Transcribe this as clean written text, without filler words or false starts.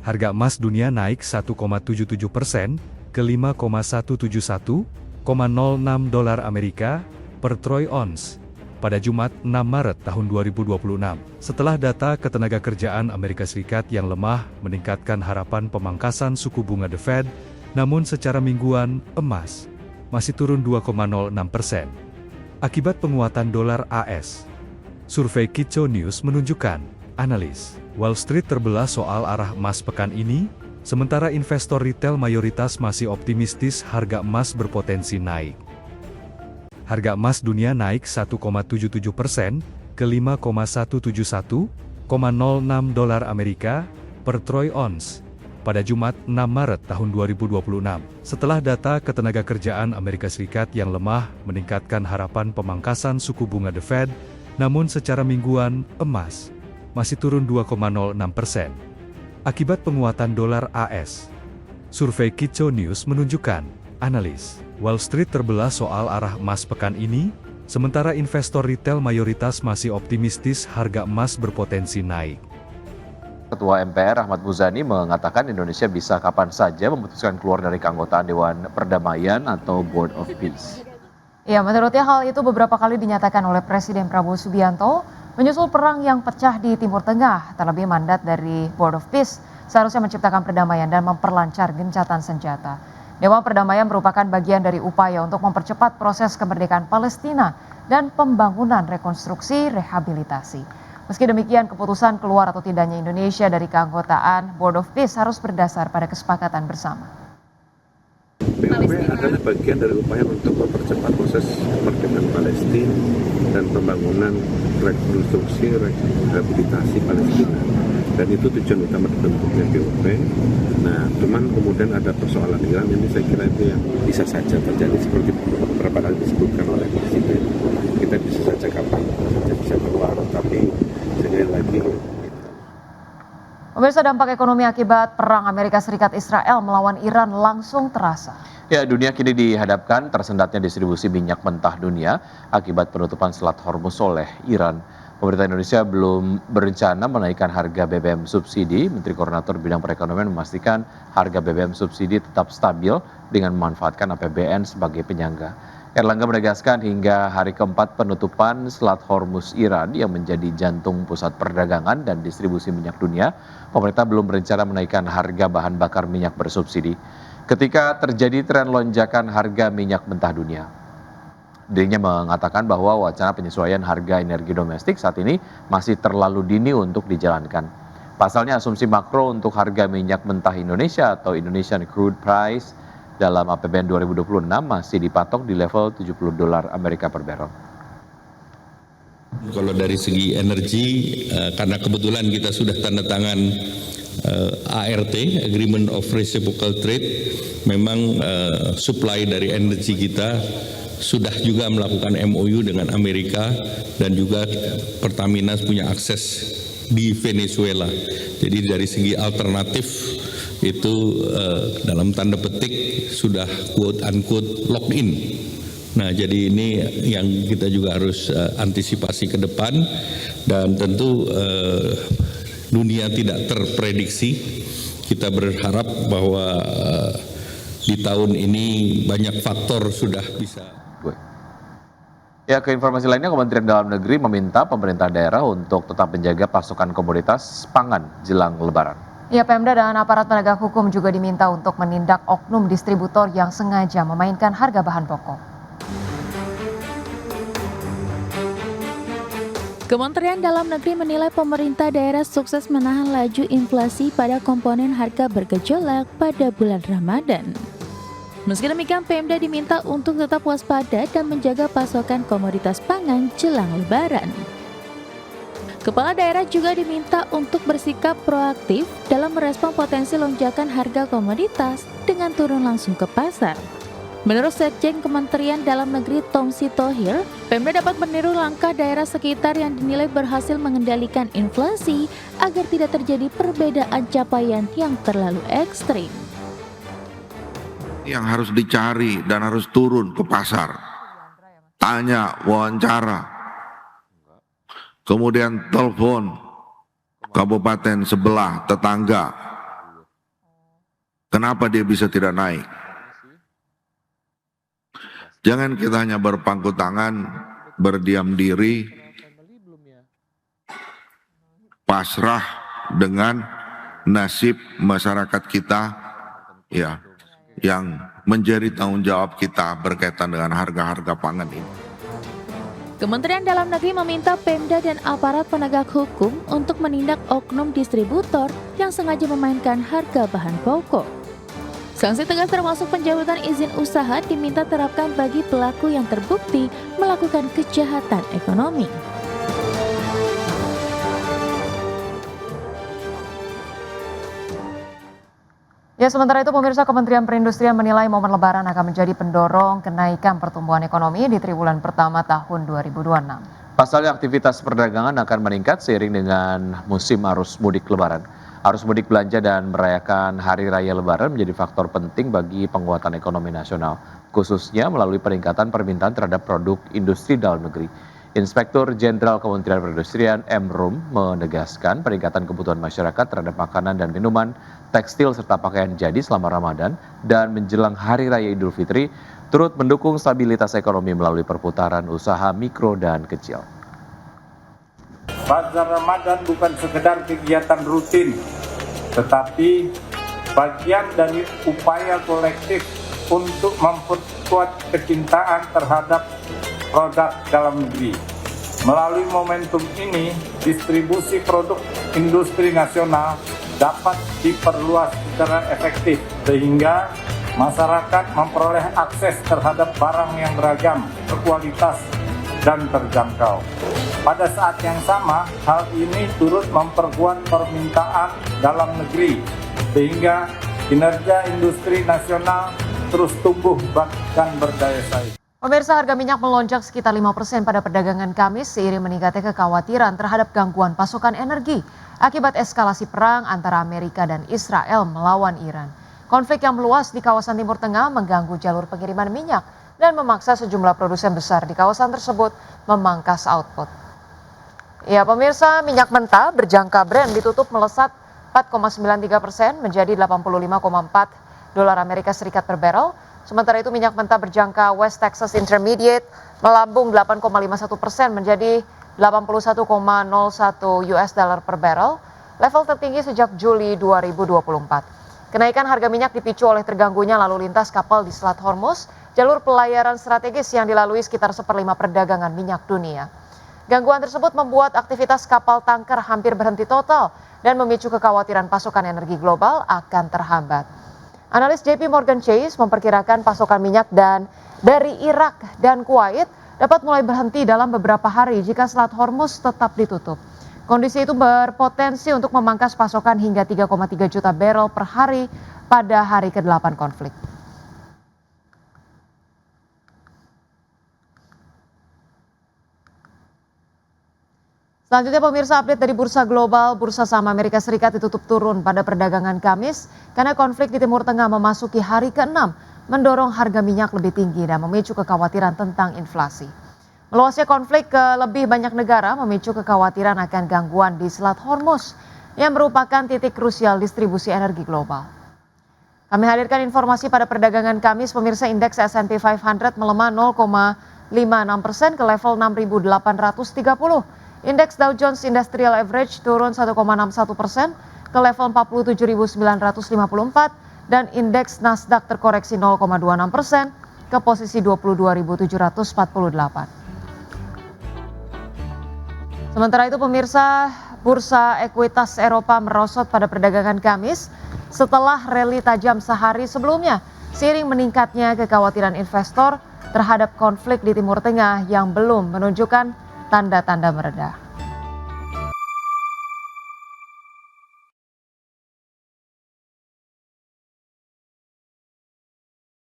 Harga emas dunia naik 1,77% ke 5,171,06 dolar Amerika per troy ounce pada Jumat 6 Maret tahun 2026. Setelah data ketenagakerjaan Amerika Serikat yang lemah meningkatkan harapan pemangkasan suku bunga The Fed, namun secara mingguan, emas masih turun 2,06% akibat penguatan dolar AS. Survei Kitco News menunjukkan, analis Wall Street terbelah soal arah emas pekan ini, sementara investor retail mayoritas masih optimistis harga emas berpotensi naik. Harga emas dunia naik 1,77% ke 5,171,06 dolar Amerika per troy ounce pada Jumat 6 Maret tahun 2026. Setelah data ketenagakerjaan Amerika Serikat yang lemah meningkatkan harapan pemangkasan suku bunga The Fed, namun secara mingguan, emas masih turun 2,06% akibat penguatan dolar AS. Survei Kitco News menunjukkan, analis Wall Street terbelah soal arah emas pekan ini, sementara investor retail mayoritas masih optimistis harga emas berpotensi naik. Ketua MPR Ahmad Muzani mengatakan Indonesia bisa kapan saja memutuskan keluar dari keanggotaan Dewan Perdamaian atau Board of Peace. Ya, menurutnya hal itu beberapa kali dinyatakan oleh Presiden Prabowo Subianto menyusul perang yang pecah di Timur Tengah, terlebih mandat dari Board of Peace seharusnya menciptakan perdamaian dan memperlancar gencatan senjata. Dewan Perdamaian merupakan bagian dari upaya untuk mempercepat proses kemerdekaan Palestina dan pembangunan rekonstruksi rehabilitasi. Meski demikian, keputusan keluar atau tidaknya Indonesia dari keanggotaan Board of Peace harus berdasar pada kesepakatan bersama. BOP adalah bagian dari upaya untuk mempercepat proses kemerdekaan Palestina dan pembangunan rekonstruksi rehabilitasi Palestina. Dan itu tujuan utama dibentuknya BOP. Nah, cuman kemudian ada persoalan Iran ini, saya kira itu yang bisa saja terjadi seperti beberapa kali disebutkan oleh Presiden. Kita bisa saja kapan saja bisa keluar, tapi sekali lagi. Pemirsa, dampak ekonomi akibat perang Amerika Serikat Israel melawan Iran langsung terasa. Ya, dunia kini dihadapkan tersendatnya distribusi minyak mentah dunia akibat penutupan Selat Hormuz oleh Iran. Pemerintah Indonesia belum berencana menaikkan harga BBM subsidi. Menteri Koordinator Bidang Perekonomian memastikan harga BBM subsidi tetap stabil dengan memanfaatkan APBN sebagai penyangga. Erlangga menegaskan hingga hari keempat penutupan Selat Hormuz Iran yang menjadi jantung pusat perdagangan dan distribusi minyak dunia, pemerintah belum berencana menaikkan harga bahan bakar minyak bersubsidi. Ketika terjadi tren lonjakan harga minyak mentah dunia, dirinya mengatakan bahwa wacana penyesuaian harga energi domestik saat ini masih terlalu dini untuk dijalankan. Pasalnya asumsi makro untuk harga minyak mentah Indonesia atau Indonesian Crude Price dalam APBN 2026 masih dipatok di level 70 dolar Amerika per barrel. Kalau dari segi energi, karena kebetulan kita sudah tanda tangan ART, Agreement of Reciprocal Trade, memang supply dari energi kita sudah juga melakukan MOU dengan Amerika dan juga Pertamina punya akses di Venezuela. Jadi dari segi alternatif itu dalam tanda petik sudah quote unquote locked in. Nah, jadi ini yang kita juga harus antisipasi ke depan, dan tentu dunia tidak terprediksi. Kita berharap bahwa di tahun ini banyak faktor sudah bisa. Ya, ke informasi lainnya, Kementerian Dalam Negeri meminta pemerintah daerah untuk tetap menjaga pasokan komoditas pangan jelang Lebaran. Ya, Pemda dan aparat penegak hukum juga diminta untuk menindak oknum distributor yang sengaja memainkan harga bahan pokok. Kementerian Dalam Negeri menilai pemerintah daerah sukses menahan laju inflasi pada komponen harga bergejolak pada bulan Ramadan. Meski demikian, Pemda diminta untuk tetap waspada dan menjaga pasokan komoditas pangan jelang Lebaran. Kepala daerah juga diminta untuk bersikap proaktif dalam merespon potensi lonjakan harga komoditas dengan turun langsung ke pasar. Menurut Sekjen Kementerian Dalam Negeri Tom Sitohir, Pemda dapat meniru langkah daerah sekitar yang dinilai berhasil mengendalikan inflasi agar tidak terjadi perbedaan capaian yang terlalu ekstrim. Yang harus dicari dan harus turun ke pasar, tanya, wawancara, kemudian telepon kabupaten sebelah, tetangga, Kenapa dia bisa tidak naik? Jangan kita hanya berpangku tangan, berdiam diri, pasrah dengan nasib masyarakat kita ya yang menjadi tanggung jawab kita berkaitan dengan harga-harga pangan ini. Kementerian Dalam Negeri meminta Pemda dan aparat penegak hukum untuk menindak oknum distributor yang sengaja memainkan harga bahan pokok. Sanksi tegas termasuk pencabutan izin usaha diminta terapkan bagi pelaku yang terbukti melakukan kejahatan ekonomi. Ya, sementara itu pemirsa, Kementerian Perindustrian menilai momen Lebaran akan menjadi pendorong kenaikan pertumbuhan ekonomi di triwulan pertama tahun 2026. Pasalnya aktivitas perdagangan akan meningkat seiring dengan musim arus mudik Lebaran. Arus mudik belanja dan merayakan Hari Raya Lebaran menjadi faktor penting bagi penguatan ekonomi nasional, khususnya melalui peningkatan permintaan terhadap produk industri dalam negeri. Inspektur Jenderal Kementerian Perindustrian M. Rum menegaskan peningkatan kebutuhan masyarakat terhadap makanan dan minuman, tekstil serta pakaian jadi selama Ramadan dan menjelang Hari Raya Idul Fitri turut mendukung stabilitas ekonomi melalui perputaran usaha mikro dan kecil. Bazar Ramadan bukan sekedar kegiatan rutin, tetapi bagian dari upaya kolektif untuk memperkuat kecintaan terhadap produk dalam negeri. Melalui momentum ini, distribusi produk industri nasional dapat diperluas secara efektif sehingga masyarakat memperoleh akses terhadap barang yang beragam, berkualitas, dan terjangkau. Pada saat yang sama, hal ini turut memperkuat permintaan dalam negeri sehingga kinerja industri nasional terus tumbuh dan berdaya saing. Pemirsa, harga minyak melonjak sekitar 5% pada perdagangan Kamis seiring meningkatnya kekhawatiran terhadap gangguan pasokan energi akibat eskalasi perang antara Amerika dan Israel melawan Iran. Konflik yang meluas di kawasan Timur Tengah mengganggu jalur pengiriman minyak dan memaksa sejumlah produsen besar di kawasan tersebut memangkas output. Ya, pemirsa, minyak mentah berjangka Brent ditutup melesat 4,93% menjadi 85,4 dolar Amerika Serikat per barrel. Sementara itu minyak mentah berjangka West Texas Intermediate melambung 8,51% menjadi 81,01 US dollar per barrel, level tertinggi sejak Juli 2024. Kenaikan harga minyak dipicu oleh terganggunya lalu lintas kapal di Selat Hormuz, jalur pelayaran strategis yang dilalui sekitar 1/5 perdagangan minyak dunia. Gangguan tersebut membuat aktivitas kapal tanker hampir berhenti total dan memicu kekhawatiran pasokan energi global akan terhambat. Analis JP Morgan Chase memperkirakan pasokan minyak dari Irak dan Kuwait dapat mulai berhenti dalam beberapa hari jika Selat Hormuz tetap ditutup. Kondisi itu berpotensi untuk memangkas pasokan hingga 3,3 juta barrel per hari pada hari ke-8 konflik. Selanjutnya pemirsa, update dari Bursa Global. Bursa saham Amerika Serikat ditutup turun pada perdagangan Kamis karena konflik di Timur Tengah memasuki hari ke-6 mendorong harga minyak lebih tinggi dan memicu kekhawatiran tentang inflasi. Meluasnya konflik ke lebih banyak negara memicu kekhawatiran akan gangguan di Selat Hormuz yang merupakan titik krusial distribusi energi global. Kami hadirkan informasi pada perdagangan Kamis, pemirsa. Indeks S&P 500 melemah 0,56% ke level 6.830. Indeks Dow Jones Industrial Average turun 1,61% ke level 47.954 dan indeks Nasdaq terkoreksi 0,26% ke posisi 22.748. Sementara itu pemirsa, bursa ekuitas Eropa merosot pada perdagangan Kamis setelah rally tajam sehari sebelumnya seiring meningkatnya kekhawatiran investor terhadap konflik di Timur Tengah yang belum menunjukkan tanda-tanda mereda.